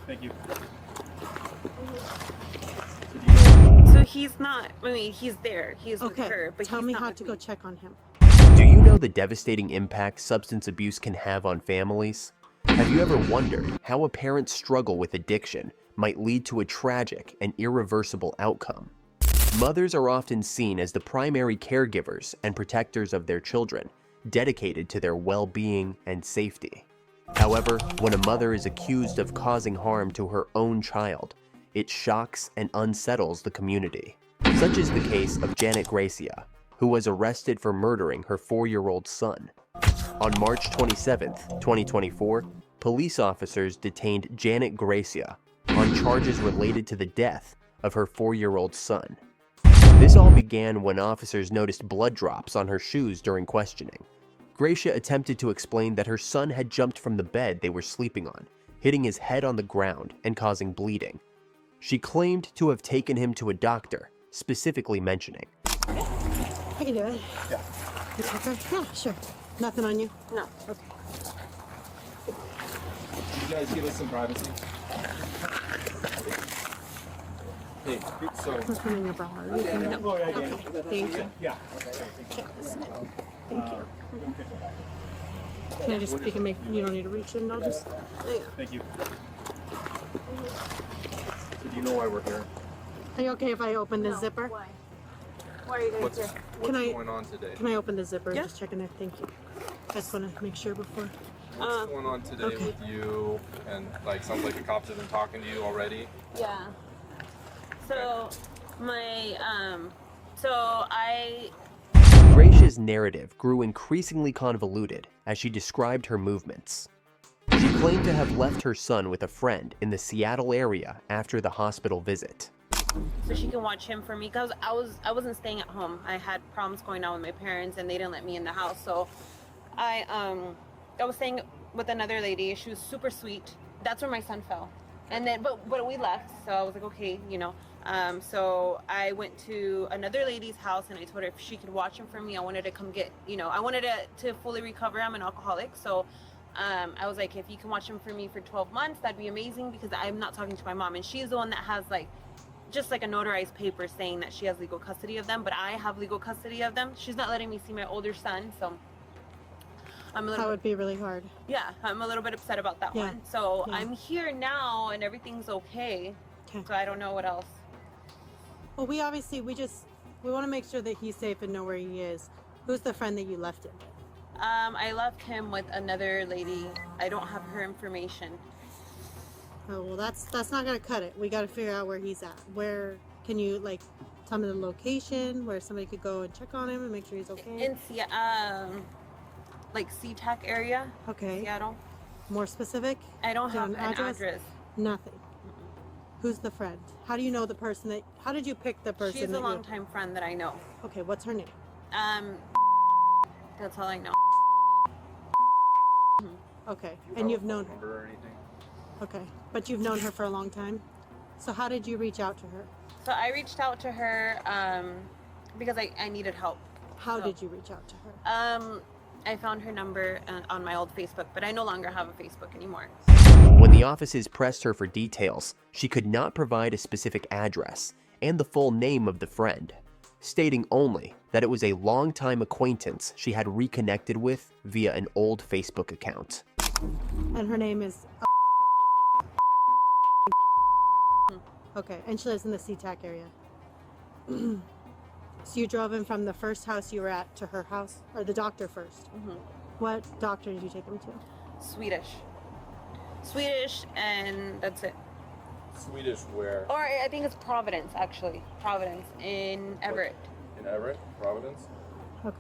Thank you. So he's not, I mean, he's there. He's with Okay, her, but tell he's me not how with to me. go check on him. Do you know the devastating impact substance abuse can have on families? Have you ever wondered how a parent's struggle with addiction might lead to a tragic and irreversible outcome? Mothers are often seen as the primary caregivers and protectors of their children, dedicated to their well-being and safety. However, when a mother is accused of causing harm to her own child, it shocks and unsettles the community. Such is the case of Janet Gracia, who was arrested for murdering her 4-year-old son. On March 27, 2024, police officers detained Janet Gracia on charges related to the death of her 4-year-old son. This all began when officers noticed blood drops on her shoes during questioning. Gracia attempted to explain that her son had jumped from the bed they were sleeping on, hitting his head on the ground and causing bleeding. She claimed to have taken him to a doctor, specifically mentioning, I can do it. Yeah. You check her? Yeah, sure. Nothing on you? No. Okay. You guys give us some privacy. Hey, so. Nothing in your bra. Are you? No. Oh, yeah, Okay, thank you. Yeah. Check this out. Thank you. Can I just, you can make, you don't need to reach in, I'll just, there you go. Thank you. So do you know why we're here? Are you okay if I open the zipper? Why? Why are you guys What's here? going on today? Can I open the zipper? Yeah. Just checking it. Thank you. I just want to make sure before. What's going on today okay. with you? And like, sounds like the cops have been talking to you already. Yeah. So, I Gracia's narrative grew increasingly convoluted as she described her movements. She claimed to have left her son with a friend in the Seattle area after the hospital visit. so she can watch him for me, because I wasn't staying at home. I had problems going on with my parents, and they didn't let me in the house. So I was staying with another lady. She was super sweet. That's where my son fell. And then but we left, so I was like, okay, you know. So I went to another lady's house, and I told her if she could watch him for me. I wanted to come get, you know, I wanted to fully recover. I'm an alcoholic, so I was like, if you can watch him for me for 12 months, that'd be amazing, because I'm not talking to my mom, and she's the one that has like just like a notarized paper saying that she has legal custody of them, but I have legal custody of them. She's not letting me see my older son, so I'm a little That would be really hard. yeah, I'm a little bit upset about that Yeah. one. So Yeah. I'm here now, and everything's okay. Okay. So I don't know what else. Well, we want to make sure that he's safe and know where he is. Who's the friend that you left him with? I left him with another lady. I don't have her information. Oh, well, that's not gonna cut it. We got to figure out where he's at. Where can you like tell me the location where somebody could go and check on him and make sure he's okay? In like SeaTac area, Okay. Seattle. More specific? I don't Do you have have an an address. address? Nothing. Who's the friend? How do you know the person that? How did you pick the person? She's a that you- longtime friend that I know. Okay, what's her name? That's all I know. Okay, and you've known her. Number or anything? Okay, but you've known her for a long time. So how did you reach out to her? So I reached out to her because I needed help. How So- did you reach out to her? I found her number on my old Facebook, but I no longer have a Facebook anymore. When the offices pressed her for details, she could not provide a specific address and the full name of the friend, stating only that it was a longtime acquaintance she had reconnected with via an old Facebook account. And her name is. Okay, and she lives in the SeaTac area. So you drove him from the first house you were at to her house, or the doctor first. What doctor did you take him to? Swedish, and that's it. Swedish where? Or I think it's Providence, actually. Providence in Everett. In Everett? Providence? Okay.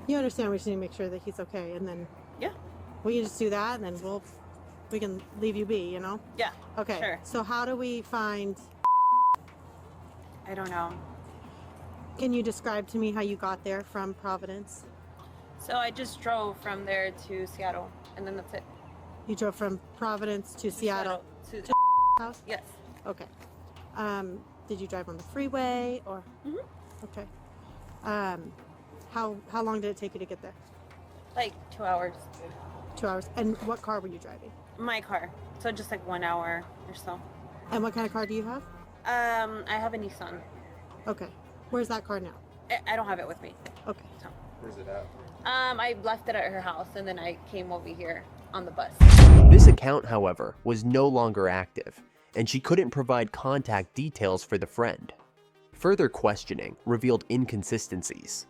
You understand? We just need to make sure that he's okay, and then Yeah. we can just do that, and then we can leave you be. You know? Yeah. Okay. Sure. So how do we find? I don't know. Can you describe to me how you got there from Providence? So I just drove from there to Seattle, and then that's it. You drove from Providence to Seattle. To House? yes. Okay. Did you drive on the freeway or? Mhm. Okay. How long did it take you to get there? Like 2 hours. 2 hours. And what car were you driving? My car. So just like 1 hour or so. And what kind of car do you have? I have a Nissan. Okay. Where's that car now? I don't have it with me. Okay. So, Where's it at? I left it at her house and then I came over here on the bus. This account, however, was no longer active, and she couldn't provide contact details for the friend. Further questioning revealed inconsistencies.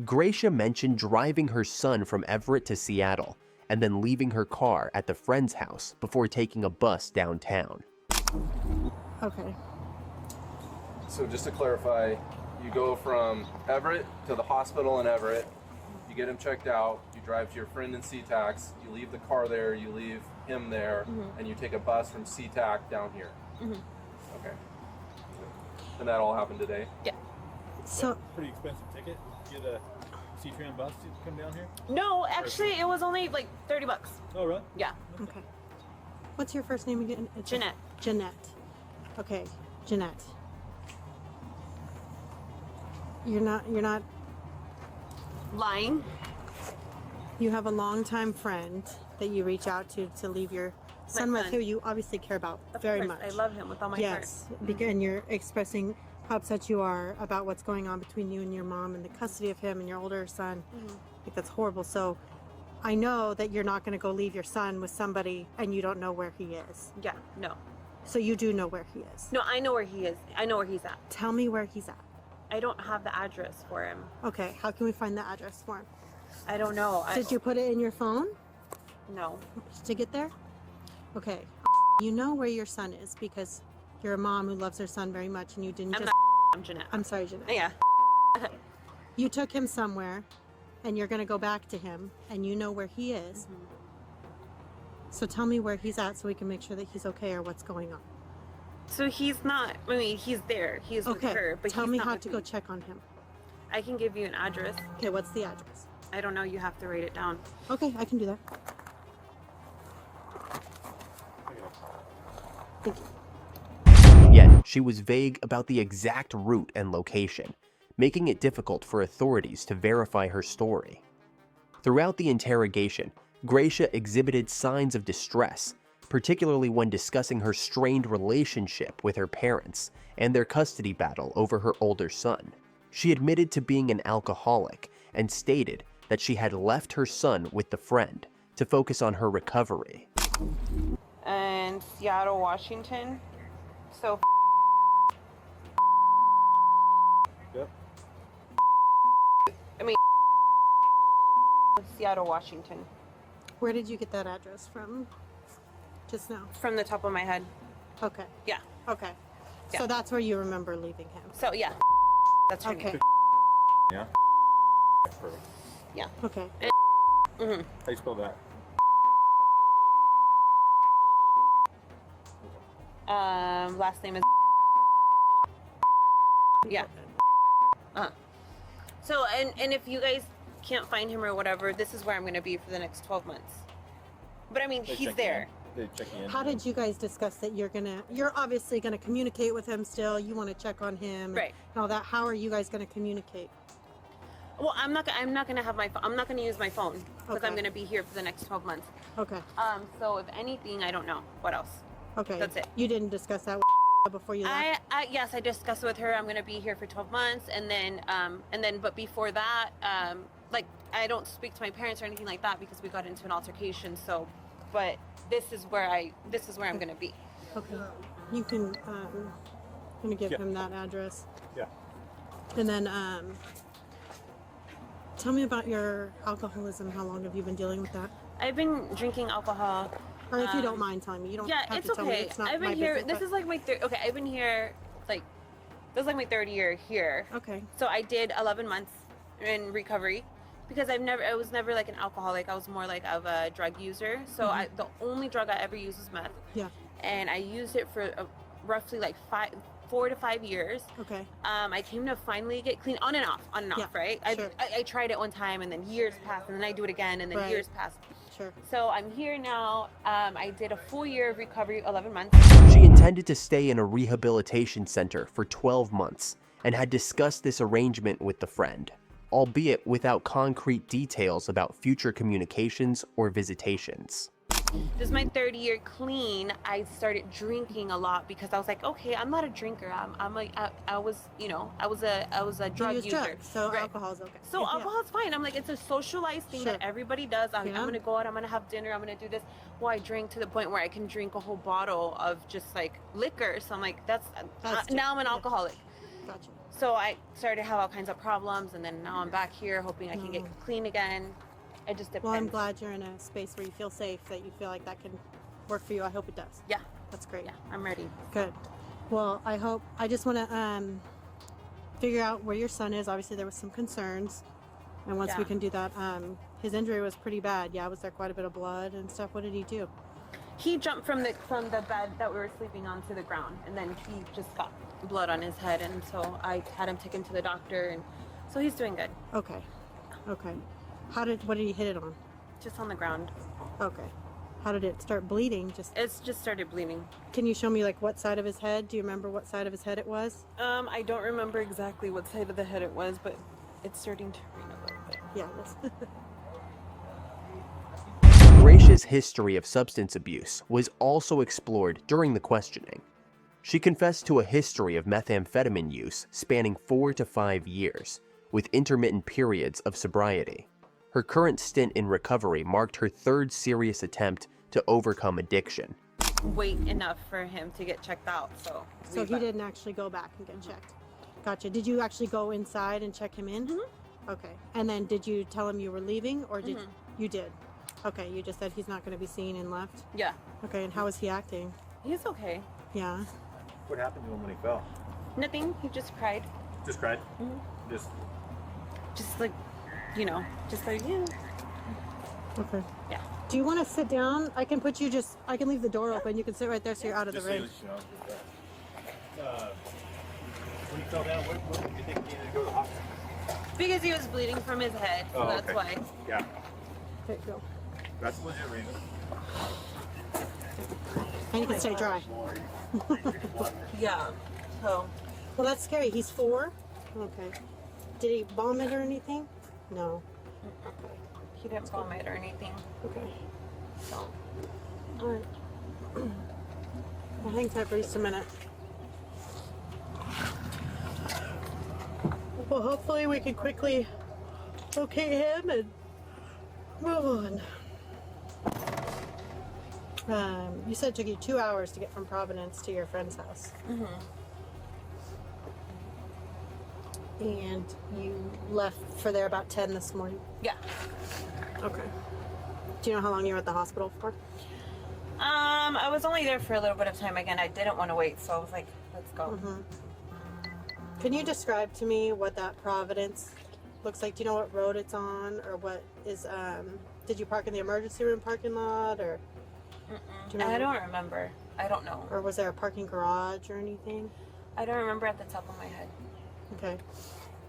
Gracia mentioned driving her son from Everett to Seattle and then leaving her car at the friend's house before taking a bus downtown. Okay. So just to clarify, you go from Everett to the hospital in Everett, you get him checked out, you drive to your friend in SeaTac, you leave the car there, you leave him there, and you take a bus from SeaTac down here. Okay. And that all happened today? Yeah. So Pretty expensive ticket. Get a C-Tran bus to come down here. No, actually it was only like $30. Oh, really? Yeah. okay. What's your first name again? It's Jeanette. Jeanette. Okay, Jeanette. You're not. Lying. You have a longtime friend that you reach out to leave your son with, friend. who you obviously care about Of very course, much. I love him with all my Yes, and you're expressing how upset you are about what's going on between you and your mom and the custody of him and your older son. Like, that's horrible. So I know that you're not going to go leave your son with somebody and you don't know where he is. Yeah, no. So you do know where he is. No, I know where he is. I know where he's at. Tell me where he's at. I don't have the address for him. Okay, how can we find the address for him? I don't know. Did you put it in your phone No. to get there? Okay. You know where your son is because you're a mom who loves her son very much and you didn't I'm just... not. I'm Jeanette. I'm sorry, Jeanette. Yeah. You took him somewhere and you're going to go back to him and you know where he is. So tell me where he's at so we can make sure that he's okay or what's going on. So he's not. I mean, he's there. He's Okay. with her, but tell he's me not how with to me. go check on him. I can give you an address. Okay, what's the address? I don't know. You have to write it down. Okay, I can do that. Thank you. Yet, she was vague about the exact route and location, making it difficult for authorities to verify her story. Throughout the interrogation, Gracia exhibited signs of distress, particularly when discussing her strained relationship with her parents and their custody battle over her older son. She admitted to being an alcoholic and stated that she had left her son with the friend to focus on her recovery. And Seattle, Washington. So. Yep. I mean. Seattle, Washington. Where did you get that address from? Just now. From the top of my head. Okay. Yeah. Okay. Yeah. So that's where you remember leaving him. So yeah. That's her Okay. name. Yeah. Perfect. Yeah. Okay. Mm-hmm. How you spell that? Last name is. Yeah. So and if you guys can't find him or whatever, this is where I'm gonna be for the next 12 months. But I mean, They he's check there. in. They check in. How did you guys discuss that you're obviously gonna communicate with him still, you wanna check on him Right. and all that. How are you guys gonna communicate? Well, I'm not gonna have my. I'm not gonna use my phone because I'm Okay. gonna be here for the next 12 months. Okay. So if anything, I don't know what else. Okay. That's it. You didn't discuss that with before you left? Yes, I discussed with her. I'm gonna be here for 12 months, and then, but before that, like I don't speak to my parents or anything like that because we got into an altercation. So, but this is where I'm gonna be. Okay. You can gonna give Yeah. him that address. Yeah. And then tell me about your alcoholism. How long have you been dealing with that? I've been drinking alcohol. Or if you don't mind telling me, you don't Yeah, have it's to tell me. okay. It's not I've my been here. business, This is like my third. Okay, I've been here like this is like my third year here. okay. So I did 11 months in recovery because I was never like an alcoholic. I was more like of a drug user. So the only drug I ever used was meth. Yeah. And I used it for roughly like 4 to 5 years. Okay. I came to finally get clean on and off, Yeah, right? sure. I tried it one time and then years passed and then I do it again and then Right. years passed. Sure. So I'm here now. I did a full year of recovery, 11 months. She intended to stay in a rehabilitation center for 12 months and had discussed this arrangement with the friend, albeit without concrete details about future communications or visitations. This is my 3rd year clean. I started drinking a lot because I was like, okay, I'm not a drinker. I'm like, I was, you know, I was a drug use user. drugs, so Right. alcohol's okay. So Yeah. alcohol's fine. I'm like, it's a socialized thing that Sure. everybody does. I'm Yeah. gonna go out. I'm gonna have dinner. I'm gonna do this. Well, I drink to the point where I can drink a whole bottle of just like liquor. So I'm like, that's now I'm an yeah. alcoholic. Gotcha. So I started to have all kinds of problems, and then now I'm back here hoping I can get clean again. It just depends. Well, I'm glad you're in a space where you feel safe, that you feel like that can work for you. I hope it does. Yeah, That's great. yeah, I'm ready. Good. Well, I just want to figure out where your son is. Obviously, there was some concerns. And once we Yeah. can do that, his injury was pretty bad. Yeah, was there quite a bit of blood and stuff? What did he do? He jumped from the bed that we were sleeping on to the ground, and then he just got blood on his head, and so I had him taken to the doctor, and so he's doing good. Okay. Okay. What did he hit it on? Just on the ground. Okay. How did it start bleeding? It's just started bleeding. Can you show me like what side of his head? Do you remember what side of his head it was? I don't remember exactly what side of the head it was, but it's starting to rain a little bit. Yeah. Gracia's history of substance abuse was also explored during the questioning. She confessed to a history of methamphetamine use spanning 4 to 5 years, with intermittent periods of sobriety. Her current stint in recovery marked her 3rd serious attempt to overcome addiction. Wait enough for him to get checked out, so. So he didn't actually go back and get checked. Gotcha. Did you actually go inside and check him in? Okay. And then did you tell him you were leaving, or did you did? Okay. You just said he's not going to be seen and left. Yeah, Okay. And how is he acting? he's okay. Yeah. What happened to him when he fell? Nothing. He just cried. Just cried? Just Just like, you know, just like, yeah. Okay. Yeah. Do you want to sit down? I can leave the door open. You can sit right there so you're out of the so you rain. know, when he fell down, what did you think he needed to go to the hospital? Because he was bleeding from his head, so Oh, that's okay. why. Yeah, Okay, go. that's a legit reason. And you can stay dry. Yeah. So Well, that's scary. He's 4. Okay. Did he vomit or anything? No. he didn't vomit or anything. Okay. So All right. Well, hang tight for just a minute. Well, hopefully we can quickly locate him and move on. You said it took you 2 hours to get from Providence to your friend's house. And you left for there about 10 this morning. yeah. Okay. Do you know how long you were at the hospital for? I was only there for a little bit of time. Again, I didn't want to wait, so I was like, let's go. Can you describe to me what that Providence looks like? Do you know what road it's on, or what is? Did you park in the emergency room parking lot, or? Do you I remember? don't remember. I don't know. Or was there a parking garage or anything? I don't remember at the top of my head. Okay.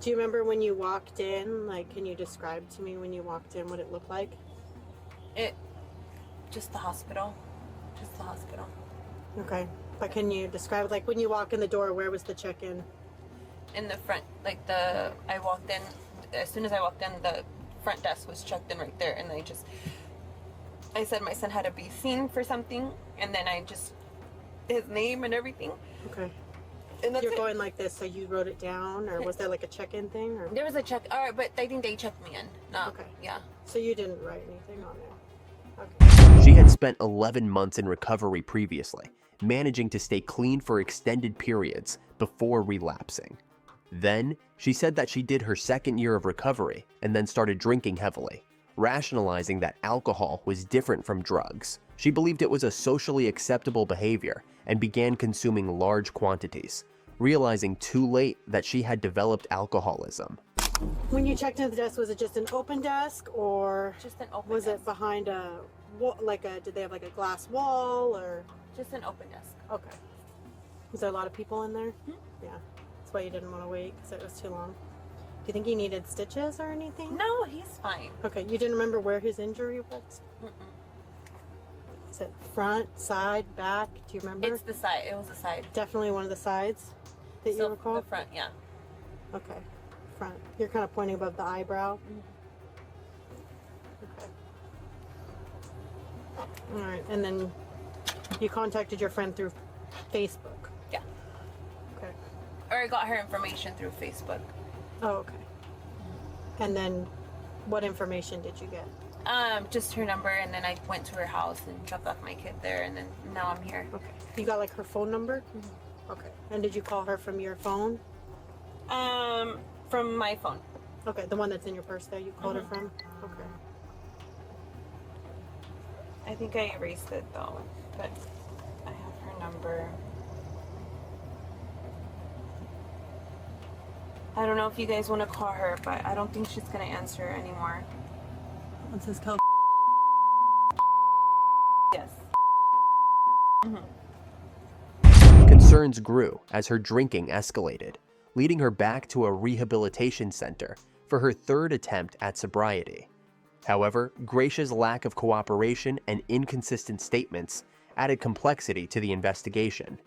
Do you remember when you walked in? Like, can you describe to me when you walked in what it looked like? Just the hospital. Just the hospital. Okay. But can you describe, like, when you walk in the door, where was the check-in? In the front, like I walked in, as soon as I walked in, the front desk was checked in right there, and I said my son had to be seen for something, and then his name and everything, Okay. and that's You're it. going like this, so you wrote it down, or was there like a check-in thing, or? There was a check, all right, but I think they checked me in. No, Okay. yeah. So you didn't write anything on there? Okay. She had spent 11 months in recovery previously, managing to stay clean for extended periods before relapsing. Then, she said that she did her 2nd year of recovery and then started drinking heavily, rationalizing that alcohol was different from drugs. She believed it was a socially acceptable behavior and began consuming large quantities, realizing too late that she had developed alcoholism. When you checked into the desk, was it just an open desk, or Just an open was desk. it behind a wall, did they have like a glass wall, or? Just an open desk. Okay. Was there a lot of people in there? Yeah. That's why you didn't want to wait, because it was too long. Do you think he needed stitches or anything? No, he's fine. Okay, you didn't remember where his injury was? Is it front, side, back? Do you remember? It's the side. It was the side. Definitely one of the sides that you So recall? the front, yeah. Okay, front. You're kind of pointing above the eyebrow? Okay. All right, and then you contacted your friend through Facebook. Yeah. Okay. Or I got her information through Facebook. Oh, okay. And then, what information did you get? Just her number, and then I went to her house and dropped off my kid there, and then now I'm here. Okay. You got like her phone number? Okay. And did you call her from your phone? From my phone. Okay, the one that's in your purse there. You called her from. Okay. I think I erased it though, but I have her number. I don't know if you guys want to call her, but I don't think she's gonna answer anymore. It says call. Yes. Concerns grew as her drinking escalated, leading her back to a rehabilitation center for her third attempt at sobriety. However, Gracia's lack of cooperation and inconsistent statements added complexity to the investigation.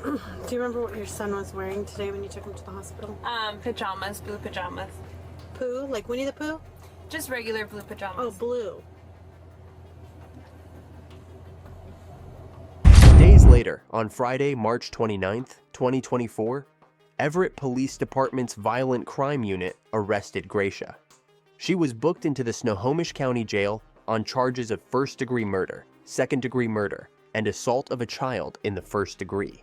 Do you remember what your son was wearing today when you took him to the hospital? Pajamas, blue pajamas. Pooh? Like Winnie the Pooh? Just regular blue pajamas. Oh, blue. Days later, on Friday, March 29th, 2024, Everett Police Department's Violent Crime Unit arrested Gracia. She was booked into the Snohomish County Jail on charges of first-degree murder, second-degree murder, and assault of a child in the first degree.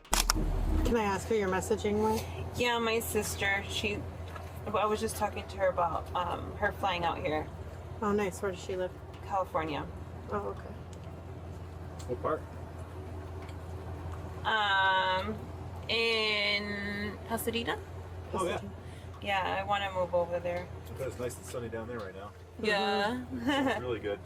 Can I ask who you're messaging with? Yeah, my sister. I was just talking to her about her flying out here, Oh, nice. Where does she live? California. Oh, okay. What part? In Pasadena. Oh, yeah. Yeah, I want to move over there. It's nice and sunny down there right now. Yeah. It's really good.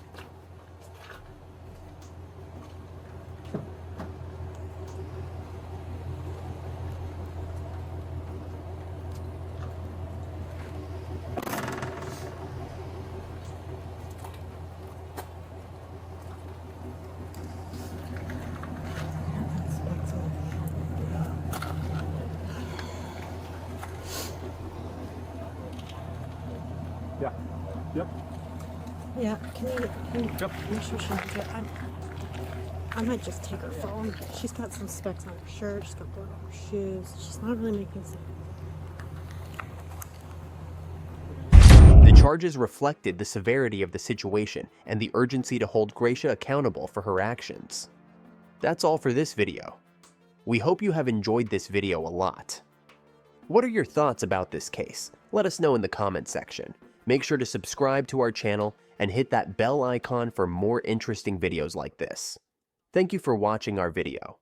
Yeah. Yep. Yeah. Can you Yep. make sure she has it? I might just take her phone. She's got some specks on her shirt. She's got blood on her shoes. She's not really making sense. The charges reflected the severity of the situation and the urgency to hold Gracia accountable for her actions. That's all for this video. We hope you have enjoyed this video a lot. What are your thoughts about this case? Let us know in the comments section. Make sure to subscribe to our channel and hit that bell icon for more interesting videos like this. Thank you for watching our video.